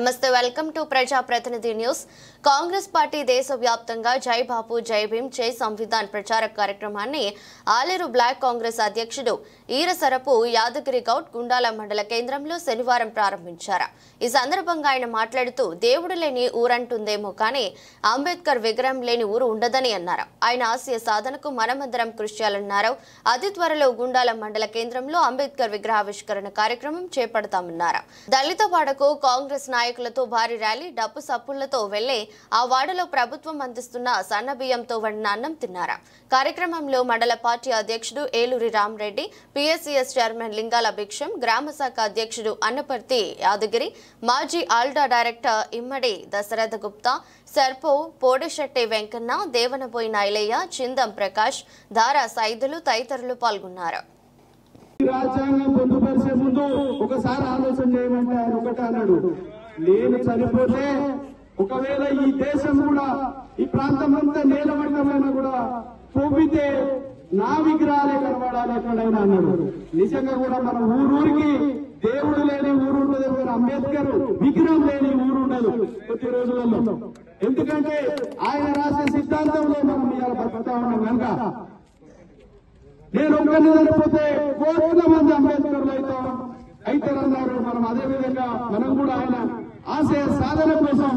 నమస్తే welcome to ప్రజా ప్రతినిధి న్యూస్। కాంగ్రెస్ పార్టీ దేశవ్యాప్తంగా జై బాపు జై భీమ్ జై సంవిధాన్ ప్రచార కార్యక్రమాన్ని ఆలేరు బ్లాక్ కాంగ్రెస్ అధ్యక్షుడు ఈరసరపు యాదగిరి గౌడ్ గుండాల మండల కేంద్రంలో శనివారం ప్రారంభించారు। ఈ సందర్భంగా ఆయన మాట్లాడుతూ దేవుడు లేని ఊరంటుందేమో కానీ అంబేద్కర్ విగ్రహం లేని ఊరు ఉండదని అన్నారు। ఆయన ఆశయ సాధనకు మనమందరం కృషి చేయాలన్నారు। అతి త్వరలో గుండాల మండల కేంద్రంలో అంబేద్కర్ విగ్రహావిష్కరణ కార్యక్రమం చేపడతామన్నారు। దళితవాడకు కాంగ్రెస్ నాయకులతో భారీ ర్యాలీ డప్పు సప్పులతో వెళ్లి ఆ వాడలో ప్రభుత్వం అందిస్తున్న సన్న బియ్యంతో వండిన అన్నం తిన్నారు। కార్యక్రమంలో మండల పార్టీ అధ్యక్షుడు ఏలూరి రామరెడ్డి, పిఎస్సిఎస్ చైర్మన్ లింగాల భిక్షం, గ్రామ శాఖ అధ్యక్షుడు అన్నపర్తి యాదగిరి, మాజీ ఆల్డా డైరెక్టర్ ఇమ్మడి దశరథ గుప్తా, సర్పో పోడెశెట్టి వెంకన్న, దేవనబోయిన ఐలయ్య, చిందం ప్రకాష్, దారా సైదులు తదితరులు పాల్గొన్నారు। రాజ్యాంగం పొందుపరిచే ముందు ఒకసారి ఆలోచన చేయమంటే ఆయన ఒకటే అన్నాడు, నేను చనిపోతే ఒకవేళ ఈ దేశం కూడా ఈ ప్రాంతం అంతా నేలమట్టమైనా కూడా తవ్వితే నా విగ్రహాలే కనబడాలి ఎక్కడైనా అన్నాడు। నిజంగా కూడా మన ఊరూరికి దేవుడు లేని ఊరు ఉండదు, అంబేద్కర్ విగ్రహం లేని ఊరు ఉండదు కొద్ది రోజులలో। ఎందుకంటే ఆయన రాసే సిద్ధాంతంలో మనం ఇవాళ బతుకుతా ఉన్నాం కనుక నేను ఒక్కరిని చనిపోతే కోట్ల మంది అంబేద్కర్లు అవుతారన్నారు। మనం అదే విధంగా మనం కూడా ఆయన ఆశయ సాధన కోసం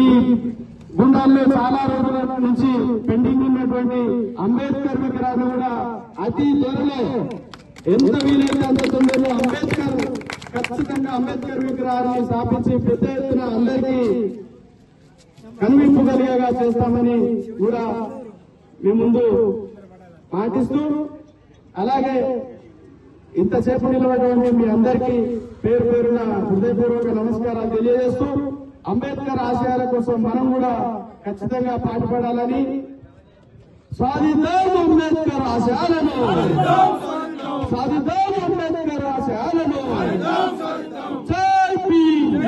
ఈ గుండాల్లో చాలా రోజుల నుంచి పెండింగ్ ఉన్నటువంటి అంబేద్కర్ విగ్రహాన్ని కూడా అతి త్వరలో ఎంత వీలైతే అంత తొందరలో ఖచ్చితంగా అంబేద్కర్ విగ్రహాన్ని స్థాపించి పెద్ద ఎత్తున అందరికీ కనిపింపగలిగేగా చేస్తామని కూడా మీ ముందు పాటిస్తూ, అలాగే ఇంతసేపు నిలబడేటువంటి మీ అందరికీ పేరు పేరున హృదయపూర్వక నమస్కారాలు తెలియజేస్తూ, అంబేద్కర్ ఆశయాల కోసం మనం కూడా ఖచ్చితంగా పాటుపడాలని, సాధిద్దాం అంబేద్కర్ ఆశయాలను, సాధిద్దాం అంబేద్కర్ ఆశయాలను, జై భీమ్।